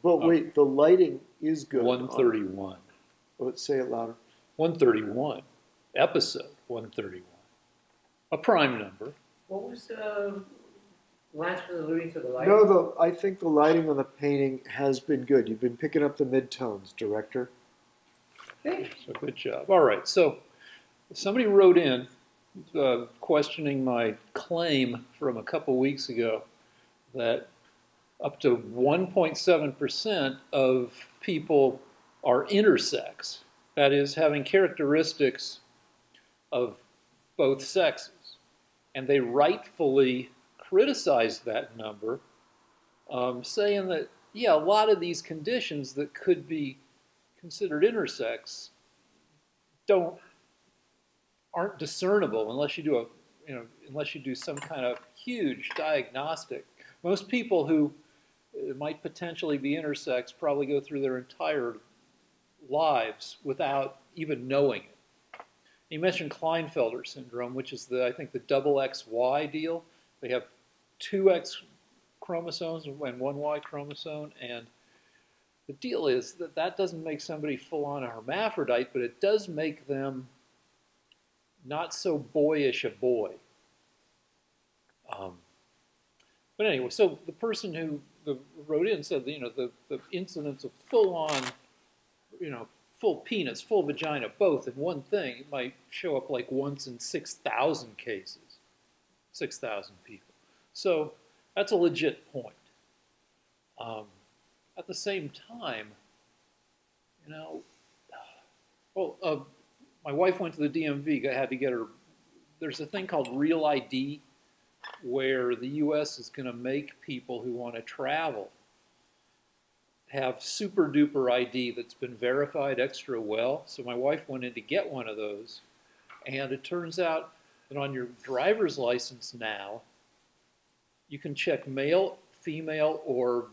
But wait, the lighting is good. 131. Let's say it louder. 131. Episode 131. A prime number. What was Lance was alluding to the light? No, I think the lighting on the painting has been good. You've been picking up the midtones, director. Okay. So good job. All right. So somebody wrote in questioning my claim from a couple weeks ago that up to 1.7% of people are intersex, that is, having characteristics of both sexes. And they rightfully criticized that number, saying that, yeah, a lot of these conditions that could be considered intersex aren't discernible unless you do unless you do some kind of huge diagnostic. Most people who might potentially be intersex probably go through their entire lives without even knowing it. You mentioned Klinefelter syndrome, which is I think the double XY deal. They have two X chromosomes and one Y chromosome, and the deal is that doesn't make somebody full-on a hermaphrodite, but it does make them not so boyish a boy. But anyway, so the person who wrote in said the incidence of full-on, full penis, full vagina, both in one thing, it might show up like once in 6,000 cases, 6,000 people. So that's a legit point. At the same time, my wife went to the DMV, had to get her, there's a thing called Real ID, where the U.S. is going to make people who want to travel have super duper ID that's been verified extra well. So my wife went in to get one of those, and it turns out that on your driver's license now, you can check male, female, or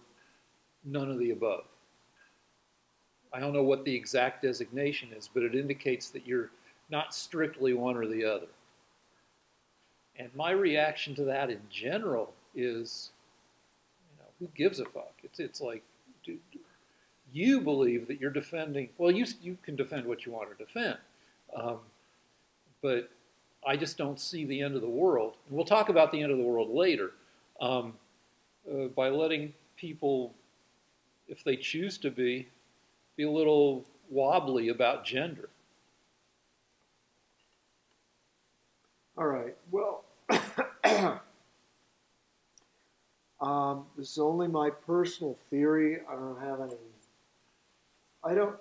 none of the above. I don't know what the exact designation is, but it indicates that you're not strictly one or the other. And my reaction to that in general is, who gives a fuck? It's like, you believe that you're defending, well, you can defend what you want to defend. But I just don't see the end of the world. And we'll talk about the end of the world later. By letting people, if they choose to be a little wobbly about gender. All right. Well, this is only my personal theory. I don't have any.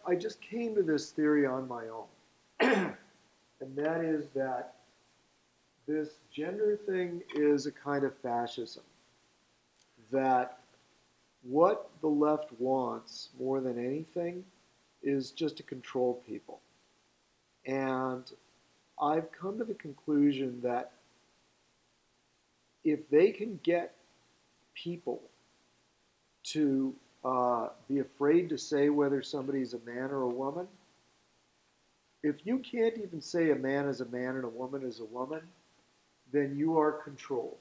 I just came to this theory on my own, and that is that this gender thing is a kind of fascism. That what the left wants more than anything is just to control people. And I've come to the conclusion that if they can get people to be afraid to say whether somebody's a man or a woman, if you can't even say a man is a man and a woman is a woman, then you are controlled.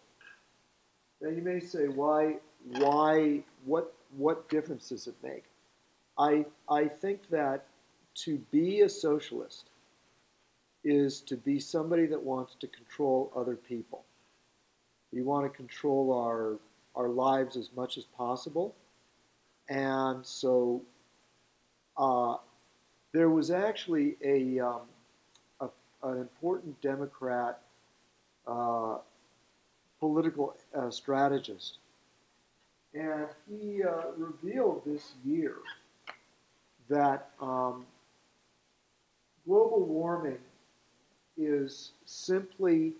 Now you may say, why, what difference does it make? I think that to be a socialist is to be somebody that wants to control other people. We want to control our lives as much as possible. And so there was actually an important Democrat political strategist. And he revealed this year that global warming is simply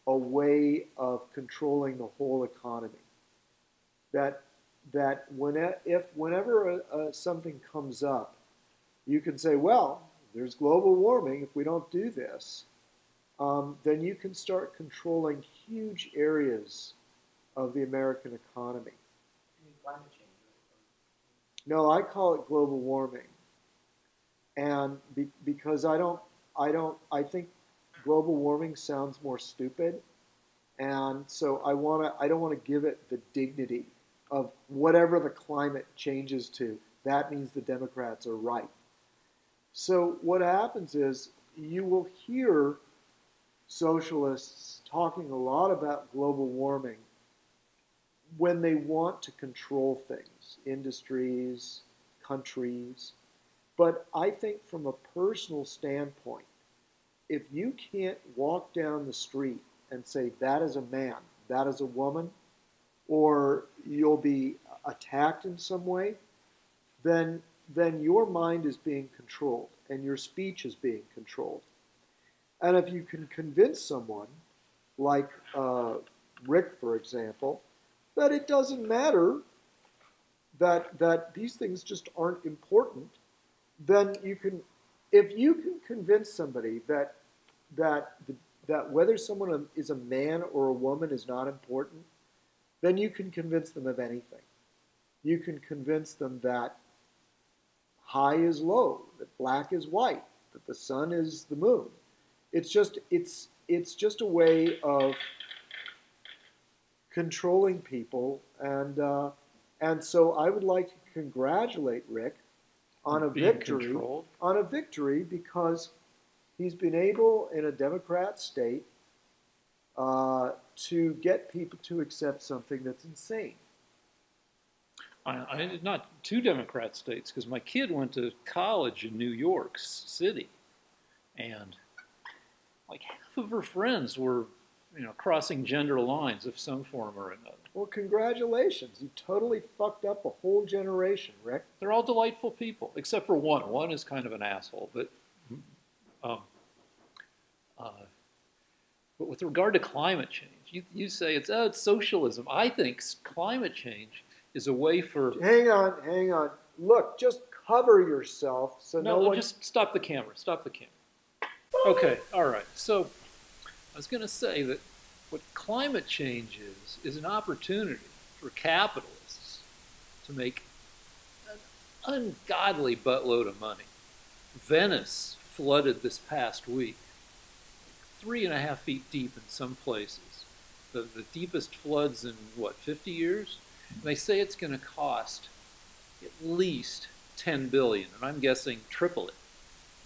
a way of controlling the whole economy. Whenever something comes up, you can say, well, there's global warming. If we don't do this, then you can start controlling huge areas of the American economy. Climate change. No, I call it global warming, and because I think global warming sounds more stupid, and so I don't want to give it the dignity of whatever the climate changes to, that means the Democrats are right. So what happens is you will hear socialists talking a lot about global warming when they want to control things, industries, countries. But I think from a personal standpoint, if you can't walk down the street and say, that is a man, that is a woman, or you'll be attacked in some way, then your mind is being controlled and your speech is being controlled. And if you can convince someone, like Rick, for example, that it doesn't matter, that these things just aren't important, then you can, if you can convince somebody that whether someone is a man or a woman is not important, then you can convince them of anything. You can convince them that high is low, that black is white, that the sun is the moon. It's just a way of controlling people, and so I would like to congratulate Rick on a victory because he's been able in a Democrat state to get people to accept something that's insane. Not two Democrat states, because my kid went to college in New York City, and like half of her friends were, crossing gender lines of some form or another. Well, congratulations. You totally fucked up a whole generation, Rick. They're all delightful people, except for one. One is kind of an asshole, but with regard to climate change, you say it's socialism. I think climate change is a way for... Hang on. Look, just cover yourself so no one... just stop the camera. Okay, all right. So I was going to say that what climate change is an opportunity for capitalists to make an ungodly buttload of money. Venice flooded this past week, 3.5 feet deep in some places. The deepest floods in, 50 years? And they say it's going to cost at least $10 billion, and I'm guessing triple it,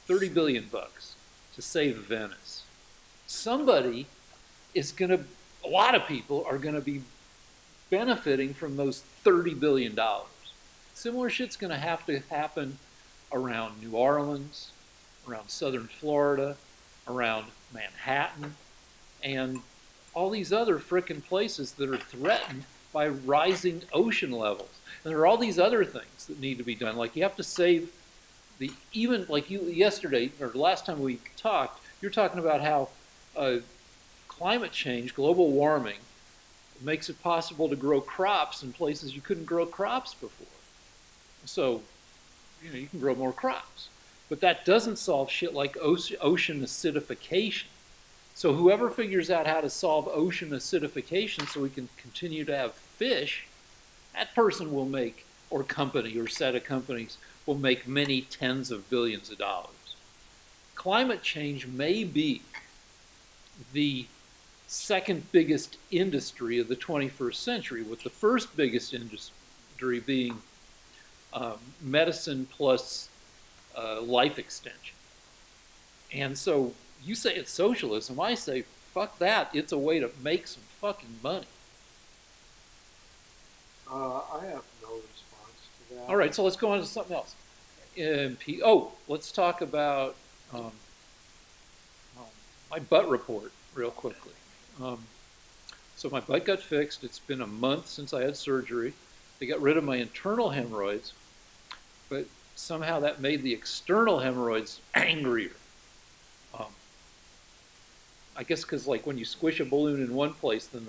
$30 billion bucks to save Venice. Somebody is going to, a lot of people are going to be benefiting from those $30 billion. Similar shit's going to have to happen around New Orleans, around southern Florida, around Manhattan, and all these other frickin' places that are threatened by rising ocean levels. And there are all these other things that need to be done. Like you have to save even like you yesterday, or last time we talked, you're talking about how climate change, global warming, makes it possible to grow crops in places you couldn't grow crops before. So, you can grow more crops. But that doesn't solve shit like ocean acidification. So whoever figures out how to solve ocean acidification so we can continue to have fish, that person will make, or company or set of companies, will make many tens of billions of dollars. Climate change may be the second biggest industry of the 21st century, with the first biggest industry being medicine plus life extension. And so you say it's socialism, I say fuck that, it's a way to make some fucking money. I have no response to that. All right, so let's go on to something else. Let's talk about my butt report real quickly. So my butt got fixed. It's been a month since I had surgery. They got rid of my internal hemorrhoids, but somehow that made the external hemorrhoids angrier. I guess because like when you squish a balloon in one place, then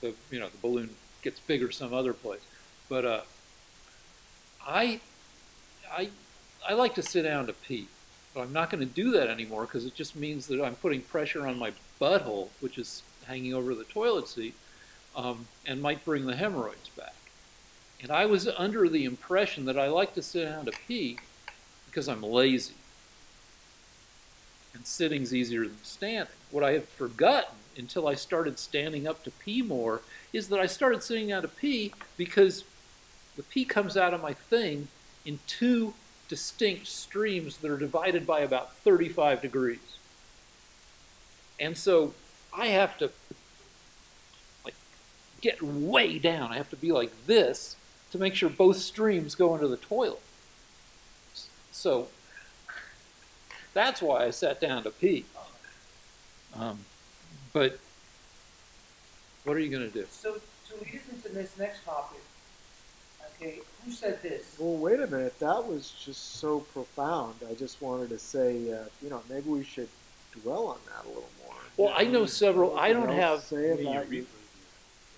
the balloon gets bigger some other place. But I like to sit down to pee, but I'm not going to do that anymore because it just means that I'm putting pressure on my butthole, which is hanging over the toilet seat, and might bring the hemorrhoids back. And I was under the impression that I like to sit down to pee because I'm lazy. And sitting's easier than standing. What I had forgotten until I started standing up to pee more is that I started sitting down to pee because the pee comes out of my thing in two distinct streams that are divided by about 35 degrees. And so I have to like get way down. I have to be like this to make sure both streams go into the toilet. So that's why I sat down to pee. But what are you going to do? So to lead us into this next topic, okay, who said this? Well, wait a minute. That was just so profound. I just wanted to say, maybe we should dwell on that a little more. Well, I know several. I don't have. Say about you.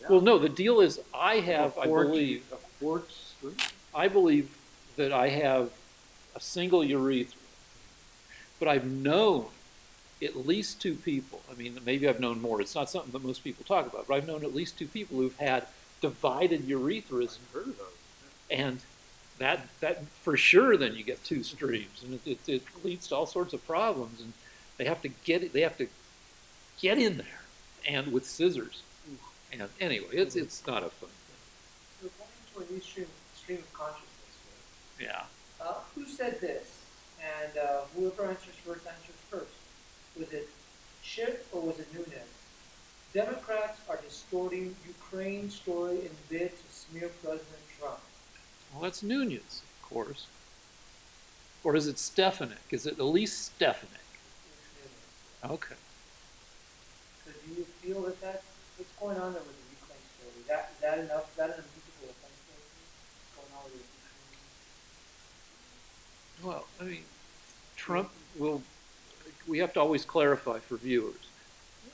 Yeah. Well, no. The deal is, I have. I believe. A forked stream. I believe that I have a single urethra, but I've known at least two people. I mean, maybe I've known more. It's not something that most people talk about, but I've known at least two people who've had divided urethras. I've heard of those. And that for sure, then you get two streams, and it leads to all sorts of problems. And they have to get it. They have to get in there, and with scissors. And anyway, it's not a fun thing. We're going into a new stream of consciousness here. Yeah. Who said this? And whoever answers first. Was it Schiff or was it Nunes? Democrats are distorting Ukraine's story in bid to smear President Trump. Well, that's Nunez, of course. Or is it Stefanik? Is it at least Stefanik? Okay. So do you feel that what's going on there with the Ukraine story? Is that enough? Is that an impeachable offense for you? What's going on with the Ukraine? Well, I mean, Trump will. We have to always clarify for viewers.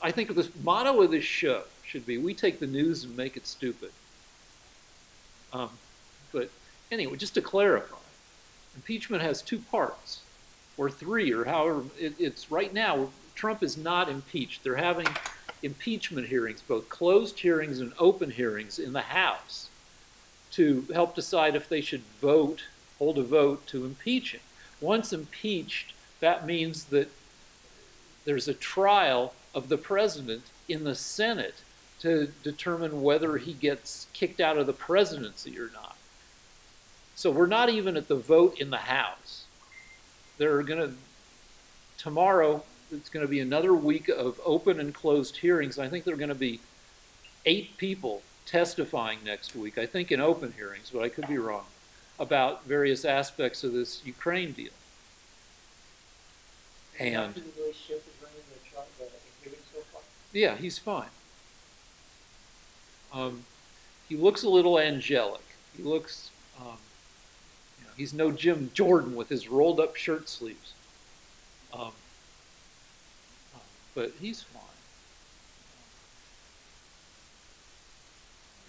I think the motto of this show should be, we take the news and make it stupid. But anyway, just to clarify, impeachment has two parts, or three, or however, it's right now, Trump is not impeached. They're having impeachment hearings, both closed hearings and open hearings in the House, to help decide if they should hold a vote to impeach him. Once impeached, that means that there's a trial of the president in the Senate to determine whether he gets kicked out of the presidency or not. So we're not even at the vote in the House. Tomorrow, it's going to be another week of open and closed hearings. I think there are going to be 8 people testifying next week, I think in open hearings, but I could be wrong, about various aspects of this Ukraine deal. And yeah, he's fine. He looks a little angelic. He looks, he's no Jim Jordan with his rolled up shirt sleeves. But he's fine.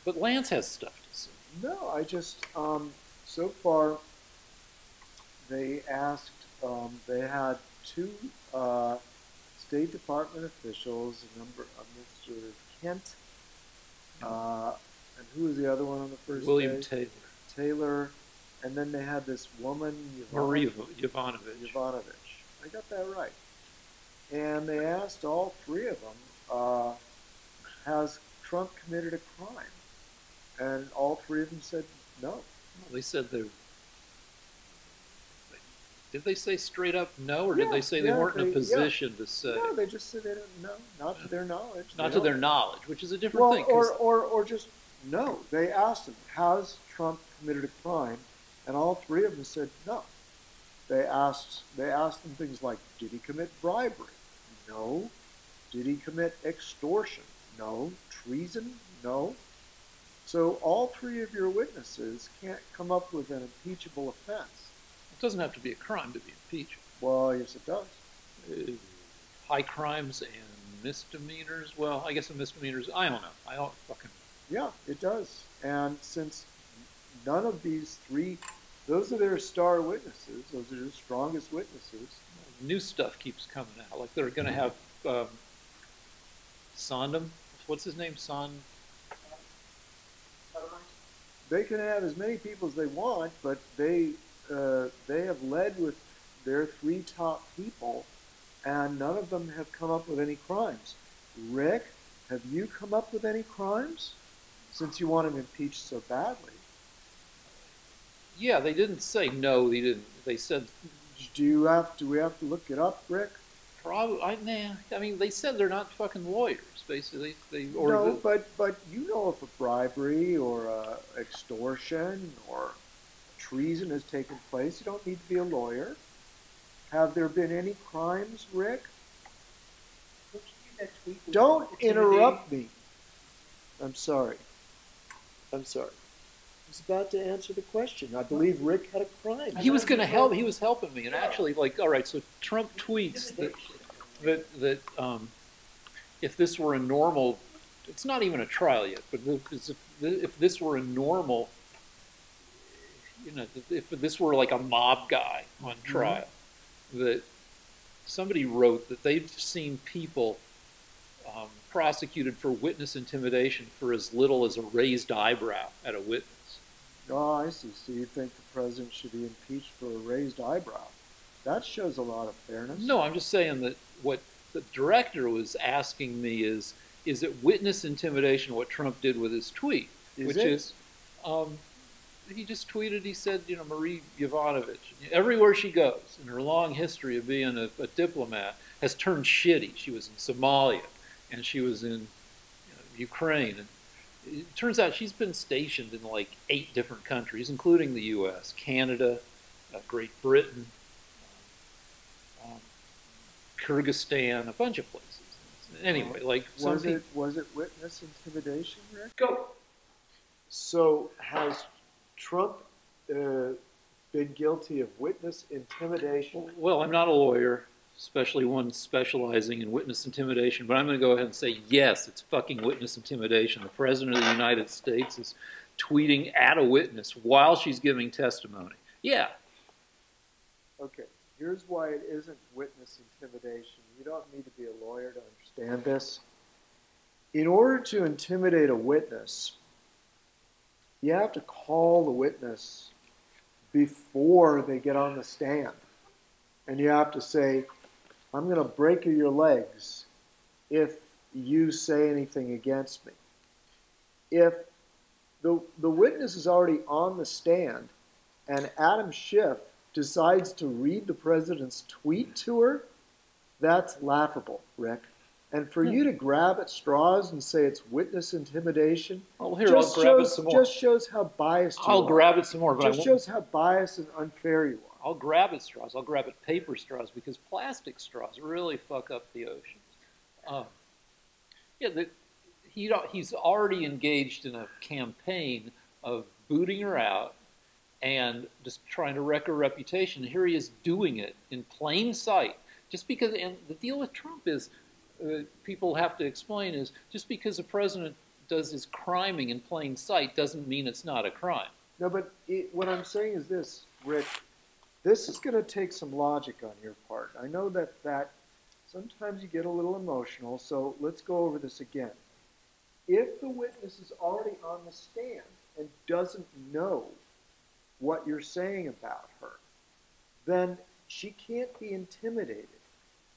But Lance has stuff to say. No, I just, so far, they asked, they had 2 State Department officials, a number of Mr. Kent, and who was the other one on the first William day? Taylor. Taylor, and then they had this woman, Yovanovich. Yovanovich. I got that right. And they asked all 3 of them, has Trump committed a crime? And all 3 of them said no. Well, they said they. Did they say straight up no, or did they say they weren't in a position to say? No, they just said they didn't know, not to their knowledge. Not to their knowledge, which is a different thing. Or just no. They asked him, has Trump committed a crime? And all 3 of them said no. They asked them things like, did he commit bribery? No. Did he commit extortion? No. Treason? No. So all 3 of your witnesses can't come up with an impeachable offense. It doesn't have to be a crime to be impeached. Well, yes, it does. High crimes and misdemeanors. Well, I guess the misdemeanors. I don't know. I don't fucking. Yeah, it does. And since none of these 3, those are their star witnesses. Those are their strongest witnesses. New stuff keeps coming out. Like they're going to have Sondem. What's his name? They can have as many people as they want, but they have led with their 3 top people, and none of them have come up with any crimes. Rick, have you come up with any crimes? since you want him impeached so badly. Yeah, they didn't say no. They didn't. They said Do we have to look it up, Rick? probably. Nah. I mean, they said they're not fucking lawyers. Basically, No, but you know if a bribery or extortion or treason has taken place, you don't need to be a lawyer. Have there been any crimes, Rick? Don't you think that tweet was Don't intimidating? interrupt me. I'm sorry. I'm sorry. I was about to answer the question. I believe Rick had a crime. he was going to help. He was helping me, and actually, like, all right. So Trump tweets that if this were a normal, it's not even a trial yet, but if this were a normal, you know, if this were like a mob guy on trial, that somebody wrote that they've seen people prosecuted for witness intimidation for as little as a raised eyebrow at a witness. Oh, I see. So you think the president should be impeached for a raised eyebrow? That shows a lot of fairness. No, I'm just saying that what the director was asking me is it witness intimidation what Trump did with his tweet? Which is, he just tweeted, he said, you know, Marie Yovanovich, everywhere she goes in her long history of being a diplomat, has turned shitty. She was in Somalia, and she was in Ukraine. And it turns out she's been stationed in like 8 different countries, including the U.S., Canada, Great Britain, Kyrgyzstan, a bunch of places. Anyway, like was it witness intimidation, Rick? Go. So has Trump been guilty of witness intimidation? Well, I'm not a lawyer, especially one specializing in witness intimidation, but I'm going to go ahead and say yes, it's fucking witness intimidation. The President of the United States is tweeting at a witness while she's giving testimony. Yeah. Okay, here's why it isn't witness intimidation. You don't need to be a lawyer to understand this. In order to intimidate a witness, you have to call the witness before they get on the stand. And you have to say, I'm going to break your legs if you say anything against me. If the witness is already on the stand and Adam Schiff decides to read the president's tweet to her, that's laughable, Rick. And for you to grab at straws and say it's witness intimidation, Well, here, I'll grab it some more. just shows how biased you are. I'll grab it some more, but Just shows how biased and unfair you are. I'll grab at straws. I'll grab at paper straws because plastic straws really fuck up the oceans. He's already engaged in a campaign of booting her out and just trying to wreck her reputation. Here he is doing it in plain sight. Just because, and the deal with Trump is, people have to explain is, just because the president does his criming in plain sight doesn't mean it's not a crime. No, but what I'm saying is this, Rick. This is going to take some logic on your part. I know that sometimes you get a little emotional, so let's go over this again. If the witness is already on the stand and doesn't know what you're saying about her, then she can't be intimidated.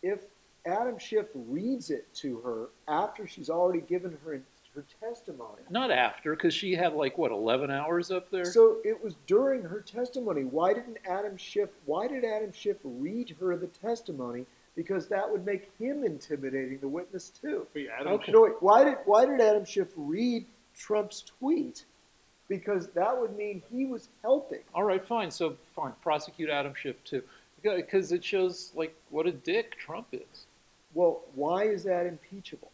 If Adam Schiff reads it to her after she's already given her testimony. Not after, because she had like, what, 11 hours up there? So it was during her testimony. Why did Adam Schiff read her the testimony? Because that would make him intimidating the witness too. Okay. No, wait, why did Adam Schiff read Trump's tweet? Because that would mean he was helping. All right, fine. So, fine, prosecute Adam Schiff too. Because it shows, like, what a dick Trump is. Well, why is that impeachable?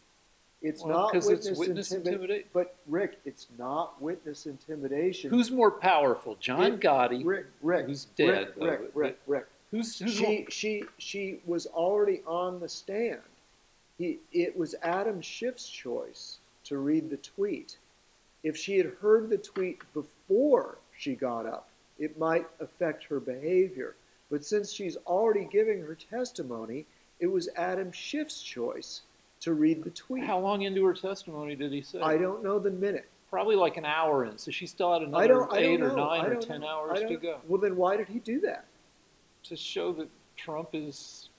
It's not witness intimidation. But, Rick, it's not witness intimidation. Who's more powerful, John Gotti, Rick, who's dead? Rick. She was already on the stand. It was Adam Schiff's choice to read the tweet. If she had heard the tweet before she got up, it might affect her behavior. But since she's already giving her testimony, it was Adam Schiff's choice to read the tweet. How long into her testimony did he say? I don't know the minute. Probably like an hour in. So she still had another 8 or 9 or 10 hours to go. Well, then why did he do that? To show that Trump is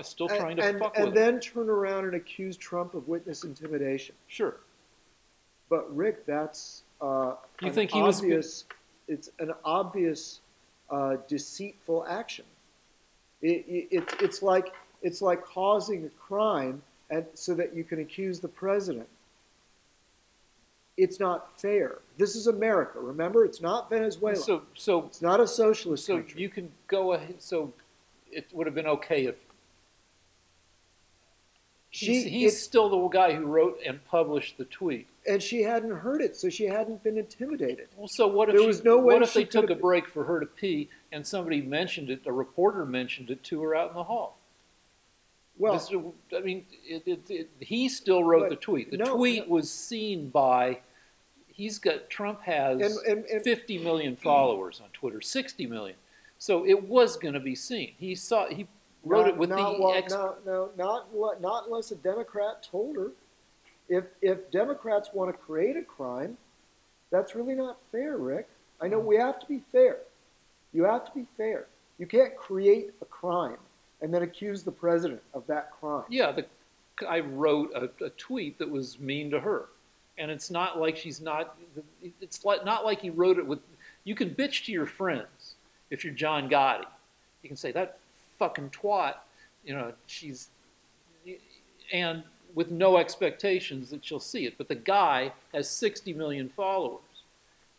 still trying to fuck with And then turn around and accuse Trump of witness intimidation. Sure. But Rick, that's You an think he was? obvious. It's an obvious deceitful action. It's like causing a crime and so that you can accuse the president. It's not fair. This is America. Remember, it's not Venezuela. So it's not a socialist country. So you can go ahead. So it would have been okay if he's still the guy who wrote and published the tweet. And she hadn't heard it, so she hadn't been intimidated. Well, so what if there was no way what if they took a have... break for her to pee and somebody mentioned it, a reporter mentioned it to her out in the hall? Well, I mean, he still wrote the tweet. The tweet was seen by. Trump has 50 million followers on Twitter, 60 million. So it was going to be seen. He wrote it with not unless a Democrat told her. If Democrats want to create a crime, that's really not fair, Rick. I know we have to be fair. You have to be fair. You can't create a crime and then accuse the president of that crime. Yeah, I wrote a tweet that was mean to her. And it's not like she's not, it's not like he wrote it with, you can bitch to your friends if you're John Gotti. You can say, that fucking twat, and with no expectations that she'll see it. But the guy has 60 million followers.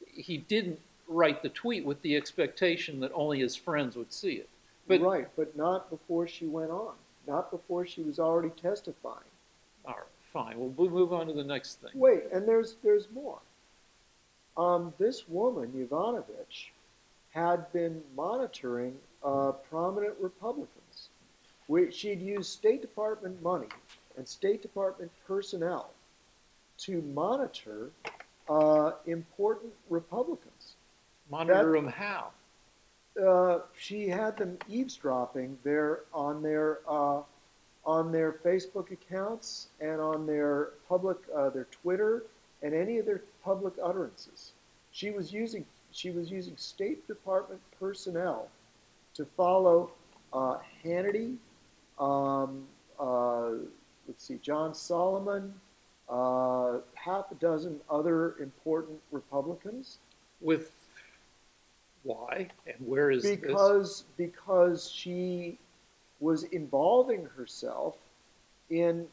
He didn't write the tweet with the expectation that only his friends would see it. Right, but not before she went on. Not before she was already testifying. All right. Fine. We'll move on to the next thing. Wait, and there's more. This woman, Yovanovich, had been monitoring prominent Republicans. She'd used State Department money and State Department personnel to monitor important Republicans. Monitor them how? She had them eavesdropping on their Facebook accounts and on their public, their Twitter, and any of their public utterances. She was using State Department personnel to follow Hannity, John Solomon, half a dozen other important Republicans. With why and where is this? Because she was involving herself in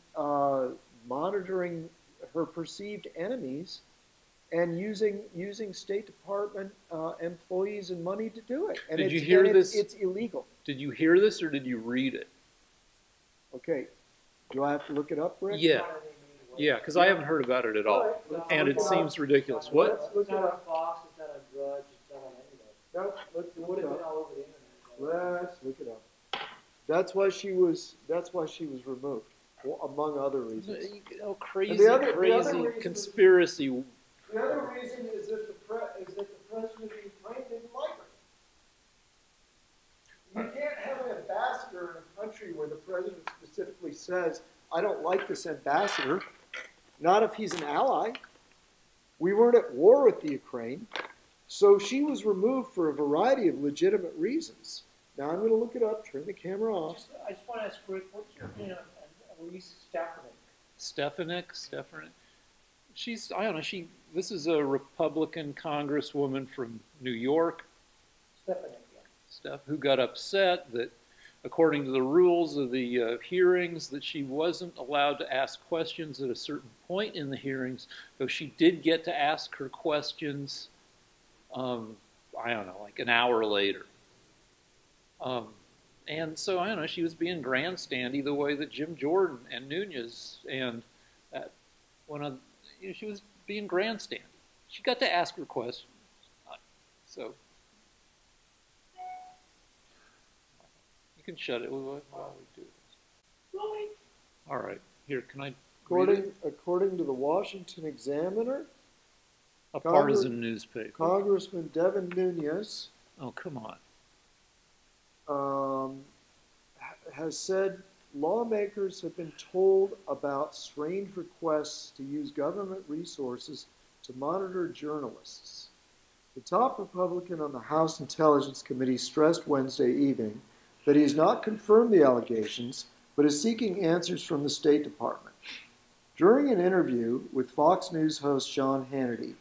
monitoring her perceived enemies and using State Department employees and money to do it. And did you hear this? It's illegal. Did you hear this or did you read it? Okay. Do I have to look it up, Rick? Yeah. Yeah, because I haven't heard about it at all. And it seems ridiculous. What? It's not on Fox, it's not on Drudge, it's not on anybody. No, let's It would have been all over the internet. Let's look it up. That's why she was removed, among other reasons. Crazy the other reason conspiracy. The other reason is that the president of Ukraine didn't like her. You can't have an ambassador in a country where the president specifically says, "I don't like this ambassador." Not if he's an ally. We weren't at war with the Ukraine, so she was removed for a variety of legitimate reasons. Now I'm going to look it up, turn the camera off. I just want to ask Rick, what's your opinion on Louise Stefanik? She's, I don't know, this is a Republican congresswoman from New York. Stefanik, yeah. Who got upset that, according to the rules of the hearings, that she wasn't allowed to ask questions at a certain point in the hearings, though she did get to ask her questions, I don't know, like an hour later. And so, I don't know, she was being grandstandy the way that Jim Jordan and Nunez and she was being grandstandy. She got to ask her questions. So, you can shut it while we do this. Really? All right. Here, can I According to the Washington Examiner, a partisan newspaper. Congressman Devin Nunes. Oh, come on. Has said lawmakers have been told about strange requests to use government resources to monitor journalists. The top Republican on the House Intelligence Committee stressed Wednesday evening that he has not confirmed the allegations, but is seeking answers from the State Department. During an interview with Fox News host Sean Hannity,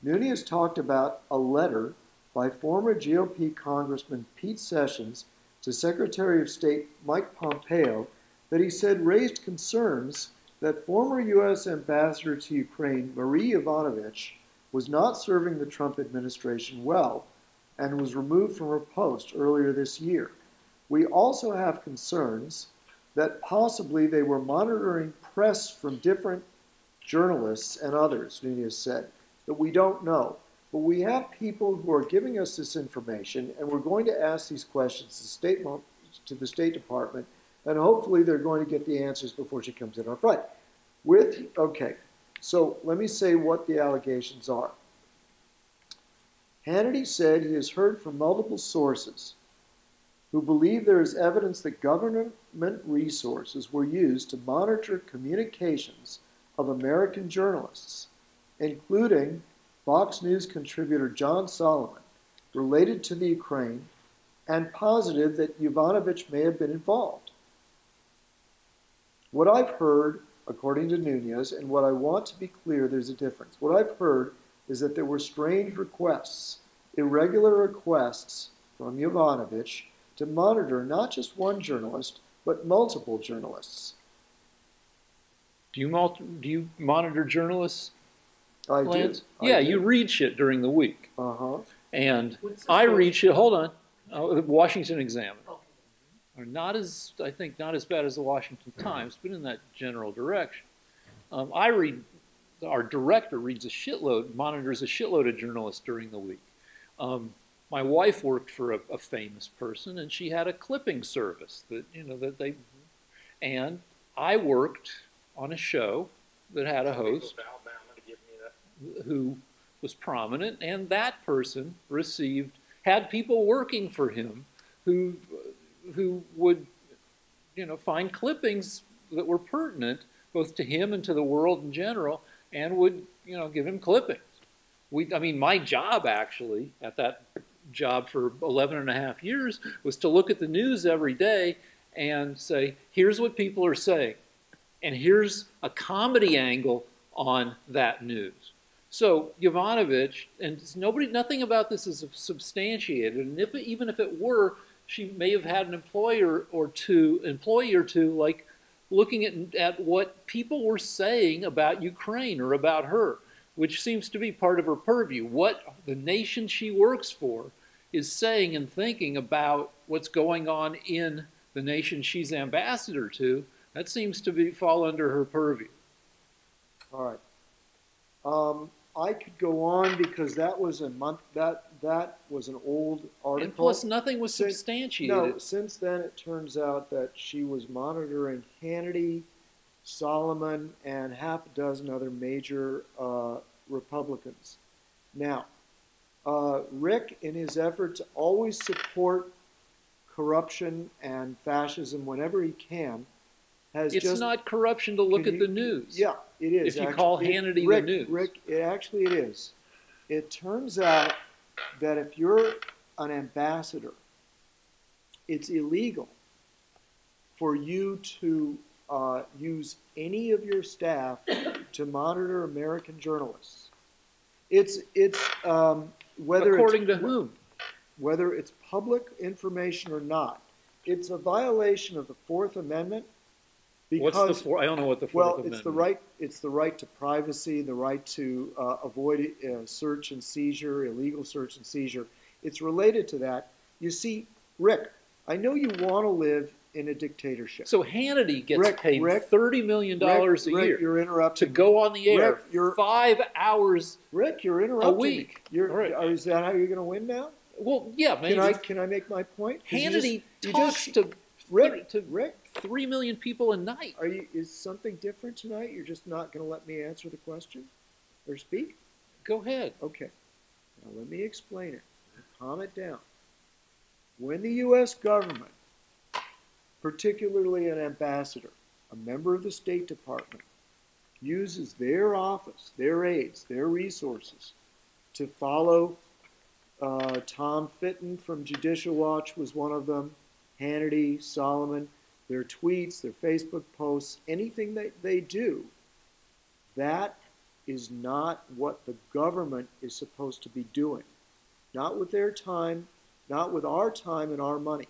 Nunes talked about a letter by former GOP Congressman Pete Sessions to Secretary of State Mike Pompeo that he said raised concerns that former U.S. Ambassador to Ukraine Marie Yovanovich was not serving the Trump administration well and was removed from her post earlier this year. We also have concerns that possibly they were monitoring press from different journalists and others, Nunes said, that we don't know. But we have people who are giving us this information, and we're going to ask these questions to the State Department, and hopefully they're going to get the answers before she comes in on Friday. Okay, so let me say what the allegations are. Hannity said he has heard from multiple sources who believe there is evidence that government resources were used to monitor communications of American journalists, including Fox News contributor John Solomon, related to the Ukraine, and positive that Yovanovich may have been involved. What I've heard, according to Nunes, and what I want to be clear, there's a difference. What I've heard is that there were strange requests, irregular requests from Yovanovich to monitor not just one journalist, but multiple journalists. Do you monitor journalists? I Lance? do. Yeah, you read shit during the week. Uh-huh. And I read shit, hold on, the Washington Examiner. I think not as bad as the Washington Times, but in that general direction. Our director reads monitors a shitload of journalists during the week. My wife worked for a famous person, and she had a clipping service and I worked on a show that had a host who was prominent, and that person had people working for him who would, find clippings that were pertinent both to him and to the world in general, and would, give him clippings. My job actually at that job for 11 and a half years was to look at the news every day and say, here's what people are saying, and here's a comedy angle on that news. So Yovanovich, and nothing about this is substantiated, and even if it were, she may have had an employee or two, like looking at what people were saying about Ukraine or about her, which seems to be part of her purview. What the nation she works for is saying and thinking about what's going on in the nation she's ambassador to, that seems to fall under her purview. All right. I could go on because that was that was an old article. And plus, nothing was substantiated. No, since then it turns out that she was monitoring Hannity, Solomon, and half a dozen other major Republicans. Now, Rick, in his effort to always support corruption and fascism whenever he can, it's not corruption to look at the news. Yeah, it is. If you call Hannity the news. Rick, it is. It turns out that if you're an ambassador, it's illegal for you to use any of your staff to monitor American journalists. According to whom? Whether it's public information or not, it's a violation of the Fourth Amendment. Because, I don't know what the Fourth Amendment is. It's the right to privacy, the right to avoid search and seizure, illegal search and seizure. It's related to that. You see, Rick, I know you want to live in a dictatorship. So Hannity gets paid $30 million a year you're interrupting to go on the air Rick, 5 hours Rick, you're interrupting a week. Is that how you're going to win now? Well, yeah, maybe. Can I make my point? Hannity talks to Rick, 3 million people a night. Is something different tonight? You're just not going to let me answer the question or speak? Go ahead. Okay. Now let me explain it. Calm it down. When the U.S. government, particularly an ambassador, a member of the State Department, uses their office, their aides, their resources to follow Tom Fitton from Judicial Watch was one of them, Hannity, Solomon, their tweets, their Facebook posts, anything that they do that is not what the government is supposed to be doing. Not with their time, not with our time and our money.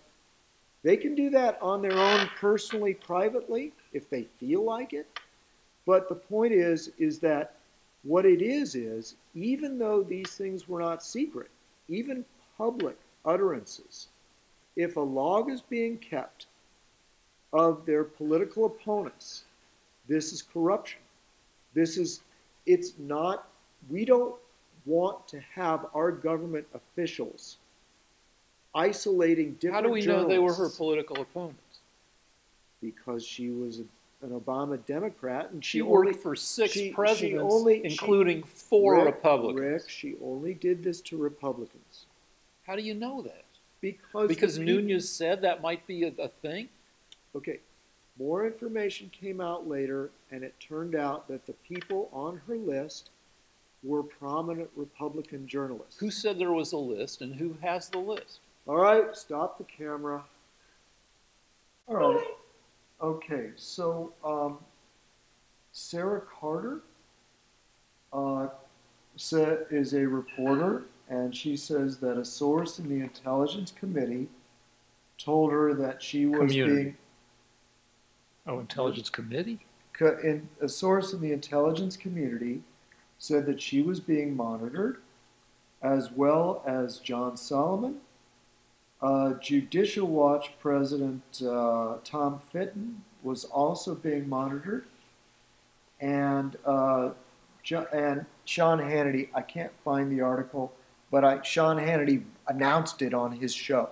They can do that on their own personally, privately, if they feel like it. But the point is that what it is even though these things were not secret, even public utterances, if a log is being kept of their political opponents, this is corruption. It's not, we don't want to have our government officials isolating different How do we know they were her political opponents? Because she was an Obama Democrat, and she worked for six presidents, including four Republicans. Rick, she only did this to Republicans. How do you know that? Because Nunez said that might be a thing? Okay, more information came out later, and it turned out that the people on her list were prominent Republican journalists. Who said there was a list, and who has the list? All right, stop the camera. All right. Okay, so Sarah Carter is a reporter, and she says that a source in the Intelligence Committee told her that she was being... Oh, Intelligence Committee? A source in the intelligence community said that she was being monitored, as well as John Solomon. Judicial Watch President Tom Fitton was also being monitored, and Sean Hannity. I can't find the article, but Sean Hannity announced it on his show.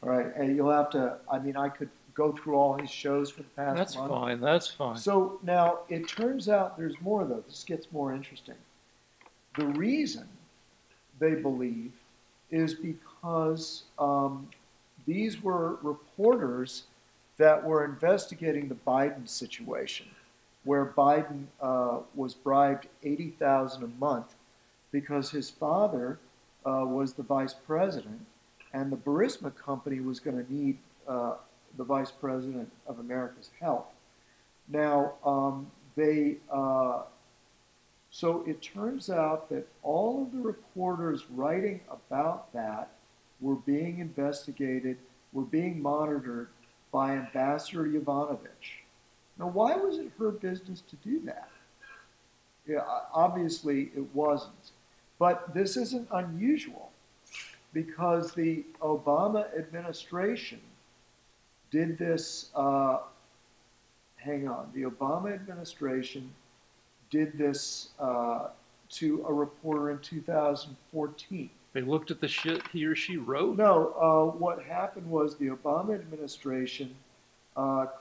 All right, and you'll have to. I mean, I could go through all his shows for the past That's month. fine. That's fine. So now it turns out there's more though. This gets more interesting. The reason they believe is because these were reporters that were investigating the Biden situation, where Biden was bribed $80,000 a month because his father was the vice president, and the Burisma company was going to need the vice president of America's help. Now, so it turns out that all of the reporters writing about that were being investigated, were being monitored by Ambassador Yovanovich. Now, why was it her business to do that? Yeah, obviously it wasn't. But this isn't unusual because the Obama administration did this, the Obama administration did this to a reporter in 2014. They looked at the shit he or she wrote? No, what happened was the Obama administration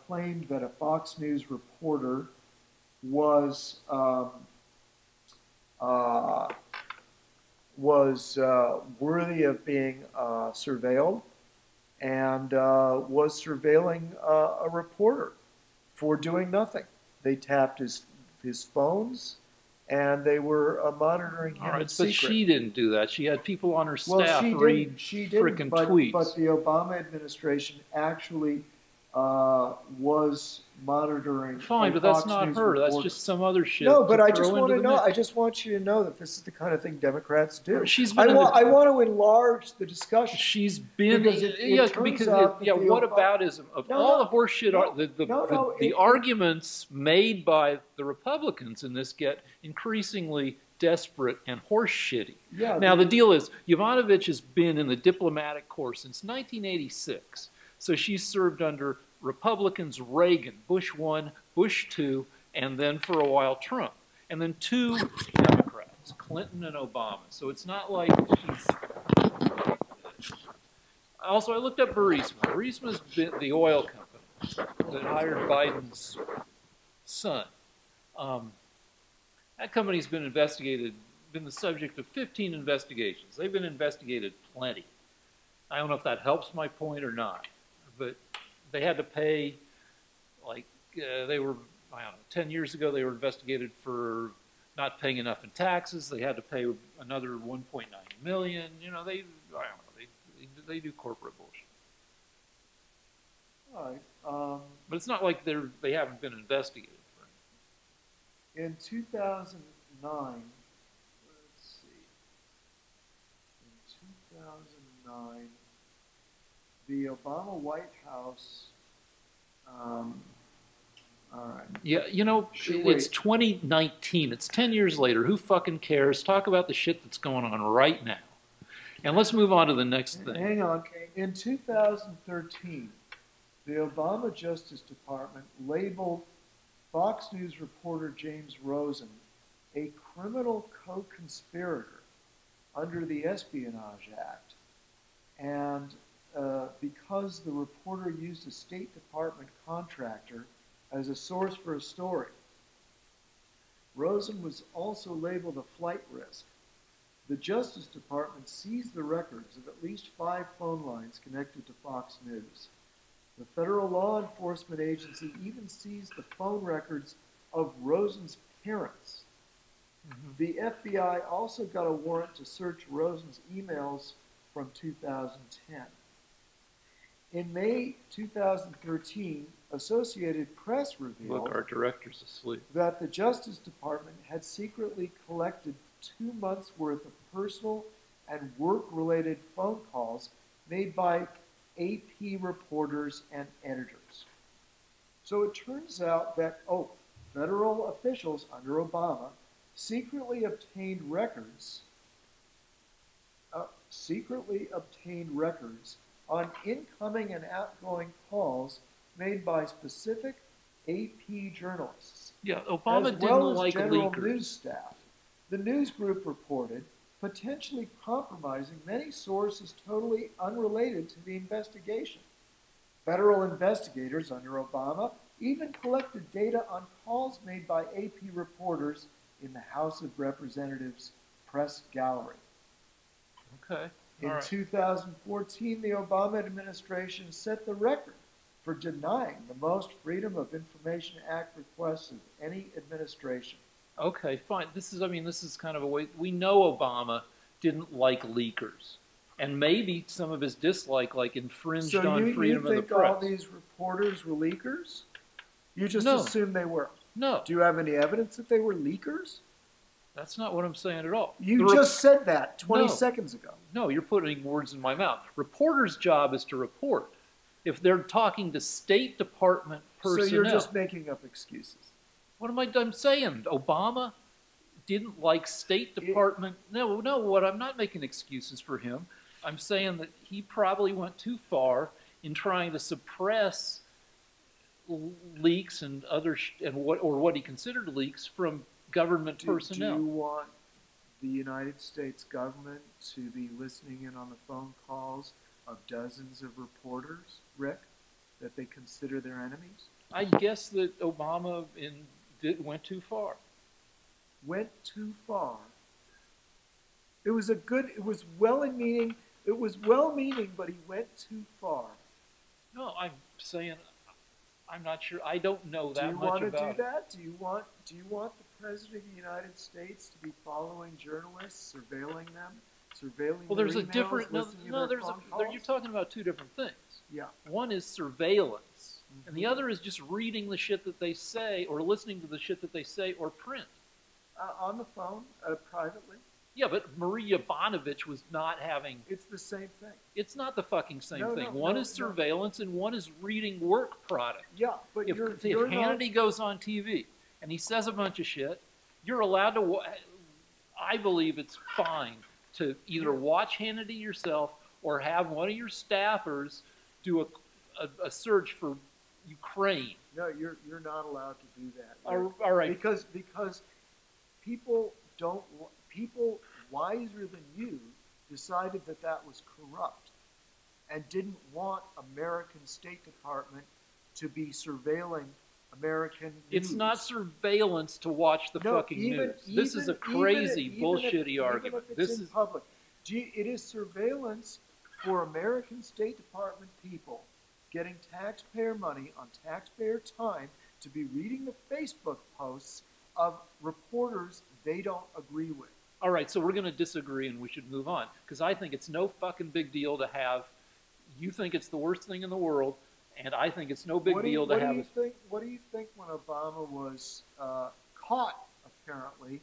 claimed that a Fox News reporter was worthy of being surveilled and was surveilling a reporter for doing nothing. They tapped his phones, and they were monitoring him in secret. But she didn't do that. She had people on her staff read frickin' tweets. But the Obama administration actually was monitoring. Fine, but that's not her. That's just some other shit. No, but I just want to know. I just want you to know that this is the kind of thing Democrats do. I want to enlarge the discussion. She's been what aboutism of all the horseshit? The arguments made by the Republicans in this get increasingly desperate and horseshitty. Yeah, now the deal is, Yovanovich has been in the diplomatic corps since 1986. So she served under Republicans Reagan, Bush 1, Bush 2, and then for a while Trump. And then two Democrats, Clinton and Obama. So it's not like she's... Also, I looked up Burisma. Burisma's been the oil company that hired Biden's son. That company's been investigated, been the subject of 15 investigations. They've been investigated plenty. I don't know if that helps my point or not. But they had to pay, they were, I don't know, 10 years ago they were investigated for not paying enough in taxes. They had to pay another $1.9 million. You know, I don't know, they do corporate bullshit. All right. But it's not like they haven't been investigated. In 2009, let's see, in 2009, the Obama White House, all right. Yeah, you know, it's 2019. It's 10 years later. Who fucking cares? Talk about the shit that's going on right now. And let's move on to the next thing. Hang on. In 2013, the Obama Justice Department labeled Fox News reporter James Rosen a criminal co-conspirator under the Espionage Act. And because the reporter used a State Department contractor as a source for a story. Rosen was also labeled a flight risk. The Justice Department seized the records of at least 5 phone lines connected to Fox News. The federal law enforcement agency even seized the phone records of Rosen's parents. Mm-hmm. The FBI also got a warrant to search Rosen's emails from 2010. In May 2013, Associated Press revealed Look, our director's asleep. that the Justice Department had secretly collected 2 months' worth of personal and work-related phone calls made by AP reporters and editors. So it turns out that, federal officials under Obama secretly obtained records on incoming and outgoing calls made by specific AP journalists. Yeah, Obama as well didn't as like general leakers. News staff. The news group reported potentially compromising many sources totally unrelated to the investigation. Federal investigators under Obama even collected data on calls made by AP reporters in the House of Representatives press gallery. Okay. In right. 2014, the Obama administration set the record for denying the most Freedom of Information Act requests of any administration. Okay, fine. This is kind of a way. We know Obama didn't like leakers. And maybe some of his dislike, infringed on freedom of the press. So you think all these reporters were leakers? You just assume they were? No. Do you have any evidence that they were leakers? That's not what I'm saying at all. You just said that 20 seconds ago. No, you're putting words in my mouth. Reporters' job is to report. If they're talking to State Department personnel... So you're just making up excuses. What am I'm saying? Obama didn't like State Department... No, I'm not making excuses for him. I'm saying that he probably went too far in trying to suppress leaks and what he considered leaks from government personnel. Do you want the United States government to be listening in on the phone calls of dozens of reporters, Rick, that they consider their enemies? I guess that Obama went too far. Went too far. It was well-meaning, but he went too far. No, I'm saying, I'm not sure. I don't know that much about it. Do you want to do that? Do you want the President of the United States to be following journalists, surveilling them, surveilling Well, there's their a emails, different, you're talking about two different things. Yeah. One is surveillance, and the other is just reading the shit that they say or listening to the shit that they say or print. On the phone, privately. Yeah, but Marie Yovanovich was not having... It's the same thing. It's not the fucking same thing. One is surveillance and one is reading work product. Yeah, but if Hannity goes on TV and he says a bunch of shit, you're allowed to... I believe it's fine to either watch Hannity yourself or have one of your staffers do a search for Ukraine. No, you're not allowed to do that. All right. Because people wiser than you decided that was corrupt and didn't want American State Department to be surveilling American news. It's not surveillance to watch the fucking news. This is a crazy, bullshitty argument. This is public. It is surveillance for American State Department people getting taxpayer money on taxpayer time to be reading the Facebook posts of reporters they don't agree with. All right, so we're going to disagree and we should move on. Because I think it's no fucking big deal to have... You think it's the worst thing in the world, and I think it's no big deal to have... What do you think when Obama was caught, apparently,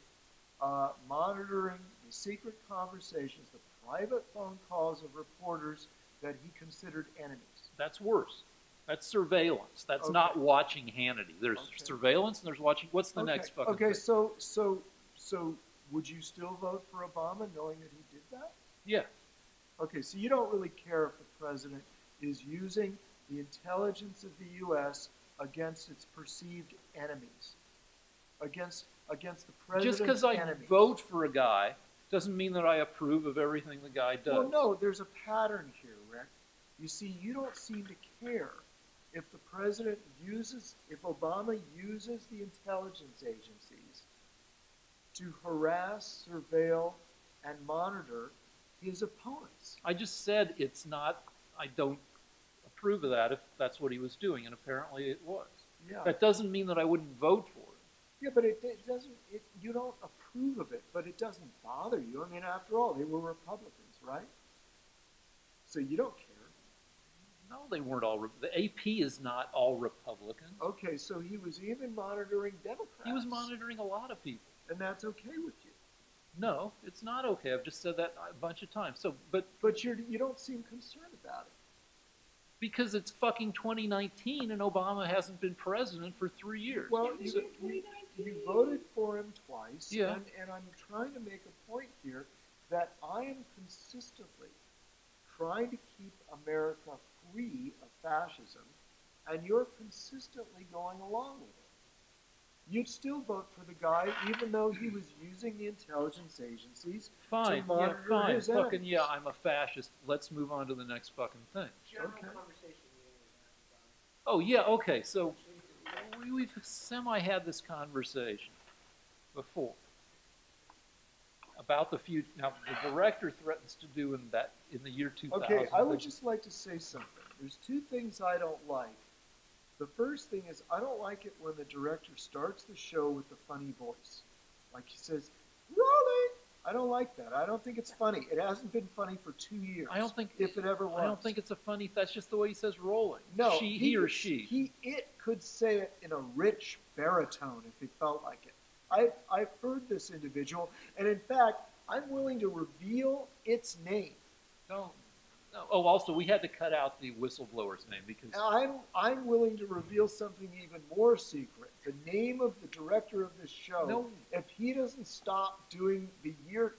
monitoring the secret conversations, the private phone calls of reporters that he considered enemies. That's worse. That's surveillance. That's Okay. not watching Hannity. There's Okay. surveillance and there's watching. What's the next fucking Okay, thing? so would you still vote for Obama knowing that he did that? Yeah. Okay, so you don't really care if the president is using the intelligence of the U.S. against its perceived enemies, against the president's Just because I enemies. vote for a guy doesn't mean that I approve of everything the guy does. Well, no, there's a pattern here, Rick. You see, you don't seem to care if the president if Obama uses the intelligence agencies to harass, surveil, and monitor his opponents. I just said it's not, I don't approve of that if that's what he was doing, and apparently it was. Yeah. That doesn't mean that I wouldn't vote for it. Yeah, but it doesn't, you don't approve of it, but it doesn't bother you. I mean, after all, they were Republicans, right? So you don't care. No, they weren't all, the AP is not all Republican. Okay, so he was even monitoring Democrats. He was monitoring a lot of people. And that's okay with you. No, it's not okay. I've just said that a bunch of times. So, but you don't seem concerned about it. because it's fucking 2019 and Obama hasn't been president for 3 years. Well, you voted for him twice, Yeah. and I'm trying to make a point here that I am consistently trying to keep America free of fascism, and you're consistently going along with it. You'd still vote for the guy, even though he was using the intelligence agencies Fine, to monitor yeah, fine, his fucking enemies. yeah, I'm a fascist. Let's move on to the next fucking thing. General Okay. conversation. Oh yeah, okay. So we've semi had this conversation before about the future. Now the director threatens to do in the year 2000. Okay, I would just like to say something. There's two things I don't like. The first thing is I don't like it when the director starts the show with the funny voice. Like he says, rolling. I don't like that. I don't think it's funny. It hasn't been funny for 2 years. I don't think if it ever was. I don't think it's a funny. That's just the way he says rolling. No, he or she. It could say it in a rich baritone if he felt like it. I've heard this individual, and in fact, I'm willing to reveal its name. No. Oh, also, we had to cut out the whistleblower's name because I'm willing to reveal something even more secret. The name of the director of this show. No. If he doesn't stop doing the year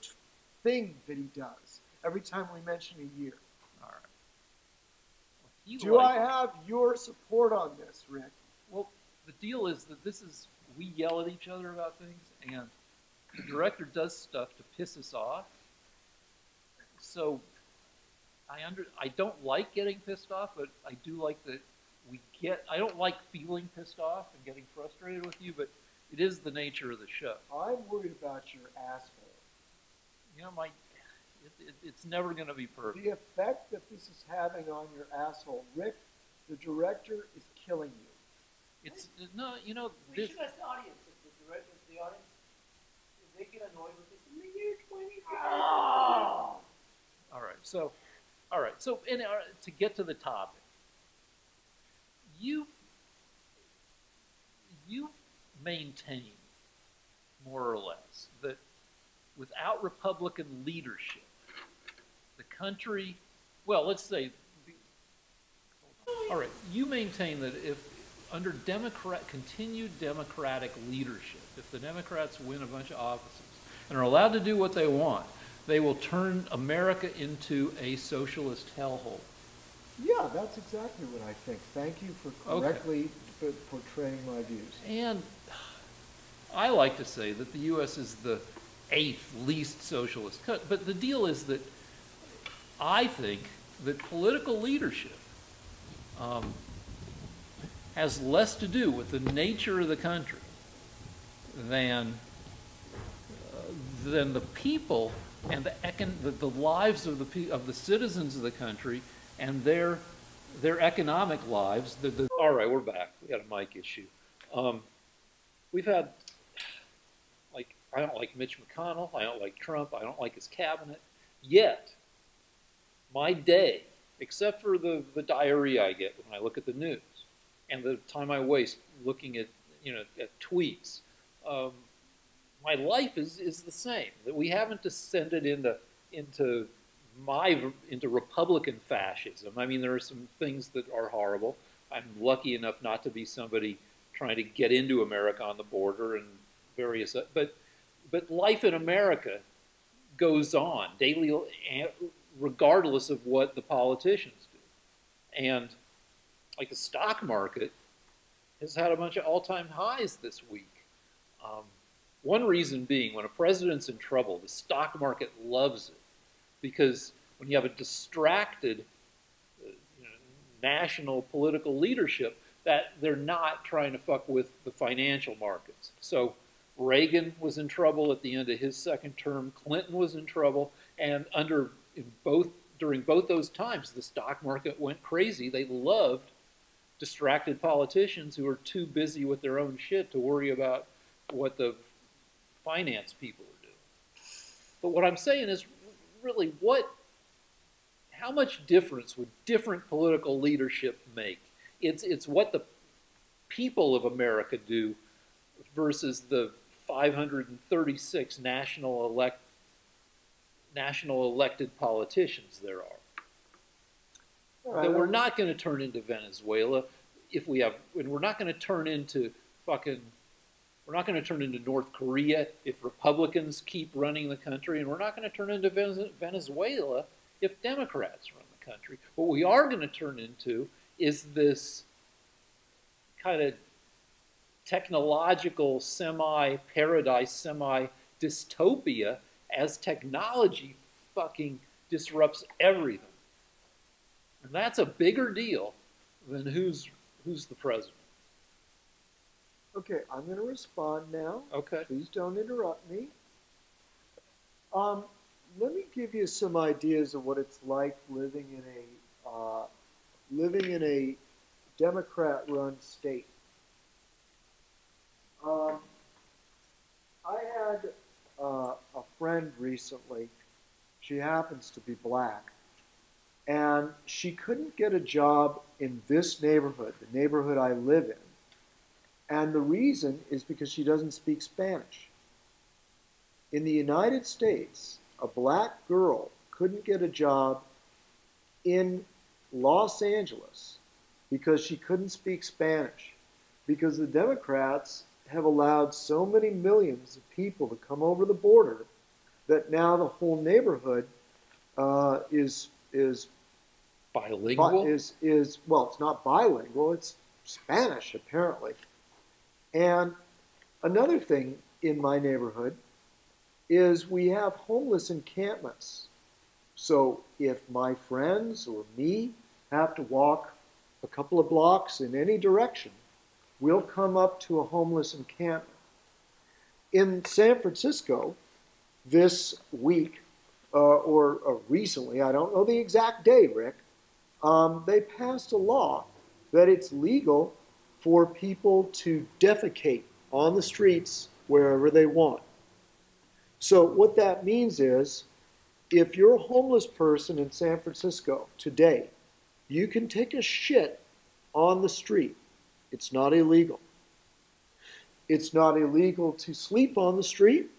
thing that he does every time we mention a year. all right. Well, Do I have your support on this, Rick? Well, the deal is that we yell at each other about things, and the director does stuff to piss us off. So I don't like getting pissed off, but I do like that I don't like feeling pissed off and getting frustrated with you, but it is the nature of the show. I'm worried about your asshole. You know, it's never going to be perfect. The effect that this is having on your asshole, Rick, the director is killing you. It's no, you know, We should ask the audience if the audience, if they get annoyed with this in the year 2020. All right. So to get to the topic, you maintain more or less that without Republican leadership, the country, well, let's say, all right, you maintain that if under continued Democratic leadership, if the Democrats win a bunch of offices and are allowed to do what they want, they will turn America into a socialist hellhole. Yeah, that's exactly what I think. Thank you for correctly portraying my views. And I like to say that the U.S. is the 8th least socialist country. But the deal is that I think that political leadership has less to do with the nature of the country than the people and the lives of the citizens of the country and their economic lives. All right, we're back. We got a mic issue. We've had, I don't like Mitch McConnell. I don't like Trump. I don't like his cabinet. Yet, my day, except for the diarrhea I get when I look at the news and the time I waste looking at tweets, um, my life is the same. That we haven't descended into into Republican fascism. I mean, there are some things that are horrible. I'm lucky enough not to be somebody trying to get into America on the border and various, but life in America goes on daily, regardless of what the politicians do. And like the stock market has had a bunch of all-time highs this week. One reason being, when a president's in trouble, the stock market loves it, because when you have a distracted national political leadership, that they're not trying to fuck with the financial markets. So Reagan was in trouble at the end of his second term. Clinton was in trouble, and during both those times, the stock market went crazy. They loved distracted politicians who are too busy with their own shit to worry about what the finance people are doing. But what I'm saying is, really, how much difference would different political leadership make? It's what the people of America do versus the 536 national elected politicians there are. Right. That we're not going to turn into Venezuela and we're not going to turn into we're not going to turn into North Korea if Republicans keep running the country, and we're not going to turn into Venezuela if Democrats run the country. What we are going to turn into is this kind of technological semi-paradise, semi-dystopia as technology fucking disrupts everything. And that's a bigger deal than who's the president. Okay, I'm going to respond now. Okay. Please don't interrupt me. Let me give you some ideas of what it's like living in a Democrat-run state. I had a friend recently. She happens to be black, and she couldn't get a job in this neighborhood, the neighborhood I live in. And the reason is because she doesn't speak Spanish. In the United States, a black girl couldn't get a job in Los Angeles because she couldn't speak Spanish, because the Democrats have allowed so many millions of people to come over the border that now the whole neighborhood is bilingual. Well, it's not bilingual, it's Spanish apparently. And another thing in my neighborhood is we have homeless encampments. So if my friends or me have to walk a couple of blocks in any direction, we'll come up to a homeless encampment. In San Francisco, this week, or recently, I don't know the exact day, Rick, they passed a law that it's legal for people to defecate on the streets wherever they want. So what that means is, if you're a homeless person in San Francisco today, you can take a shit on the street. It's not illegal. It's not illegal to sleep on the street.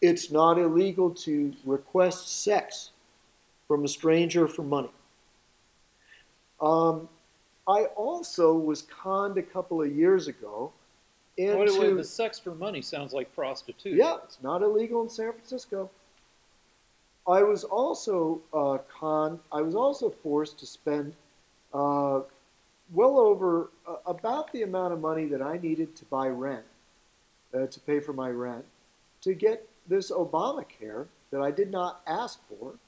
It's not illegal to request sex from a stranger for money. I also was conned a couple of years ago into... The sex for money sounds like prostitution. Yeah, it's not illegal in San Francisco. I was also forced to spend well over about the amount of money that I needed to buy rent, to pay for my rent, to get this Obamacare that I did not ask for.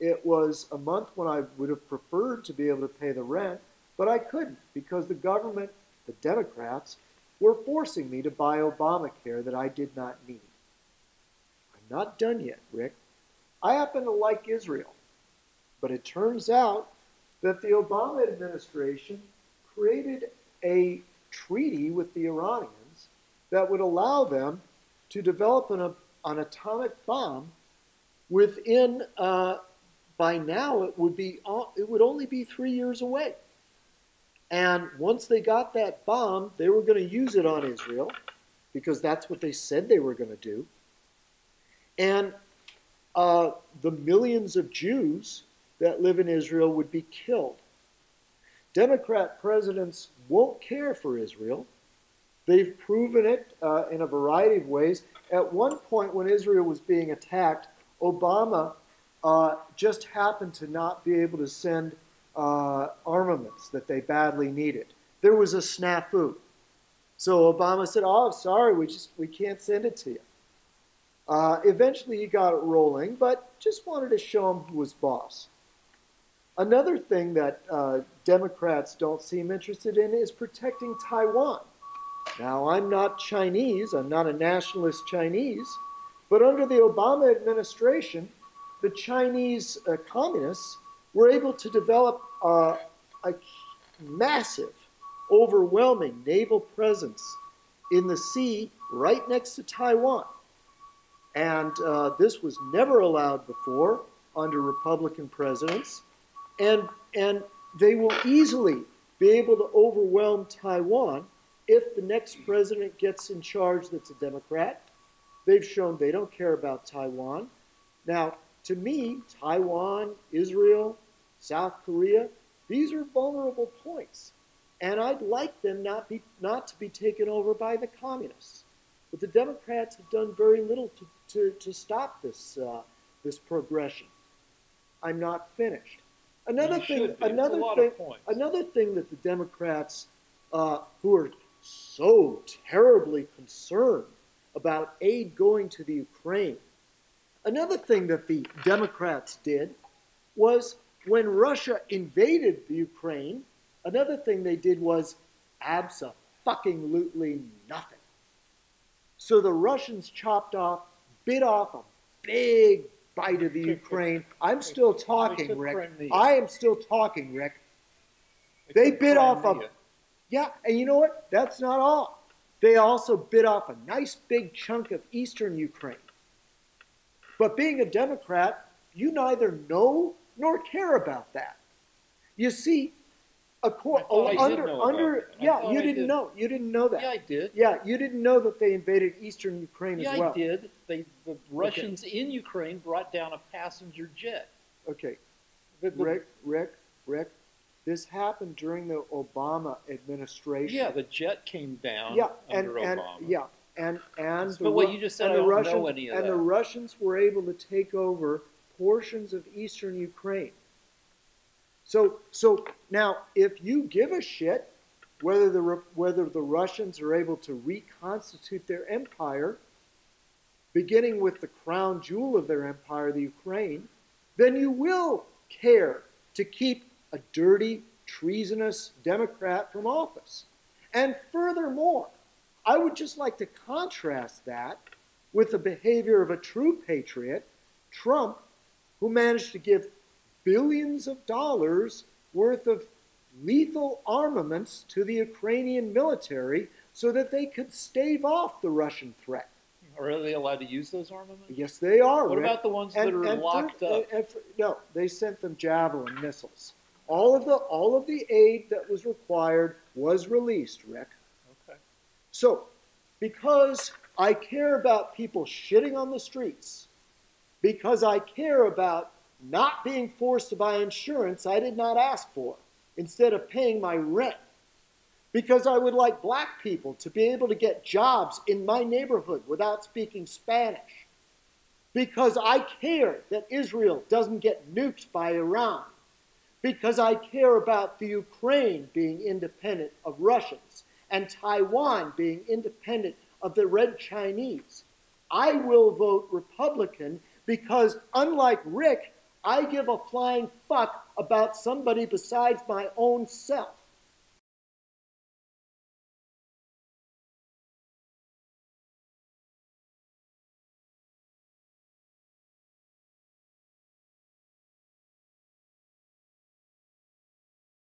It was a month when I would have preferred to be able to pay the rent, but I couldn't because the government, the Democrats, were forcing me to buy Obamacare that I did not need. I'm not done yet, Rick. I happen to like Israel, but it turns out that the Obama administration created a treaty with the Iranians that would allow them to develop an atomic bomb within, by now it would only be 3 years away. And once they got that bomb, they were going to use it on Israel because that's what they said they were going to do. And the millions of Jews that live in Israel would be killed. Democrat presidents won't care for Israel. They've proven it in a variety of ways. At one point when Israel was being attacked, Obama just happened to not be able to send armaments that they badly needed. There was a snafu. So Obama said, oh, sorry, we can't send it to you. Eventually he got it rolling, but just wanted to show him who was boss. Another thing that Democrats don't seem interested in is protecting Taiwan. Now, I'm not Chinese, I'm not a nationalist Chinese, but under the Obama administration, the Chinese communists were able to develop a massive, overwhelming naval presence in the sea right next to Taiwan. And this was never allowed before under Republican presidents. And they will easily be able to overwhelm Taiwan if the next president gets in charge that's a Democrat. They've shown they don't care about Taiwan. Now, to me, Taiwan, Israel, South Korea, these are vulnerable points. And I'd like them not to be taken over by the communists. But the Democrats have done very little to stop this progression. I'm not finished. Another thing that the Democrats, who are so terribly concerned about aid going to the Ukraine, another thing that the Democrats did was when Russia invaded the Ukraine, another thing they did was abso-fucking-lutely nothing. So the Russians bit off a big bite of the Ukraine. I'm still talking, Rick. I am still talking, Rick. They bit off yeah, and you know what? That's not all. They also bit off a nice big chunk of eastern Ukraine. But being a Democrat, you neither know nor care about that. You see, you didn't know. You didn't know that. Yeah, I did. Yeah, you didn't know that they invaded eastern Ukraine as well. Yeah, I did. The Russians in Ukraine brought down a passenger jet. Okay. Rick, this happened during the Obama administration. Yeah, the jet came down under Obama. But what you just said, I don't know any of that. And the Russians were able to take over portions of eastern Ukraine. So now, if you give a shit whether the Russians are able to reconstitute their empire, beginning with the crown jewel of their empire, the Ukraine, then you will care to keep a dirty, treasonous Democrat from office. And furthermore, I would just like to contrast that with the behavior of a true patriot, Trump, who managed to give billions of dollars worth of lethal armaments to the Ukrainian military so that they could stave off the Russian threat. Are they allowed to use those armaments? Yes, they are. What about the ones that are locked up? No, they sent them Javelin missiles. All of the aid that was required was released, Rick. Okay. So, because I care about people shitting on the streets, because I care about not being forced to buy insurance I did not ask for, instead of paying my rent, because I would like black people to be able to get jobs in my neighborhood without speaking Spanish, because I care that Israel doesn't get nuked by Iran, because I care about the Ukraine being independent of Russians and Taiwan being independent of the Red Chinese. I will vote Republican because, unlike Rick, I give a flying fuck about somebody besides my own self.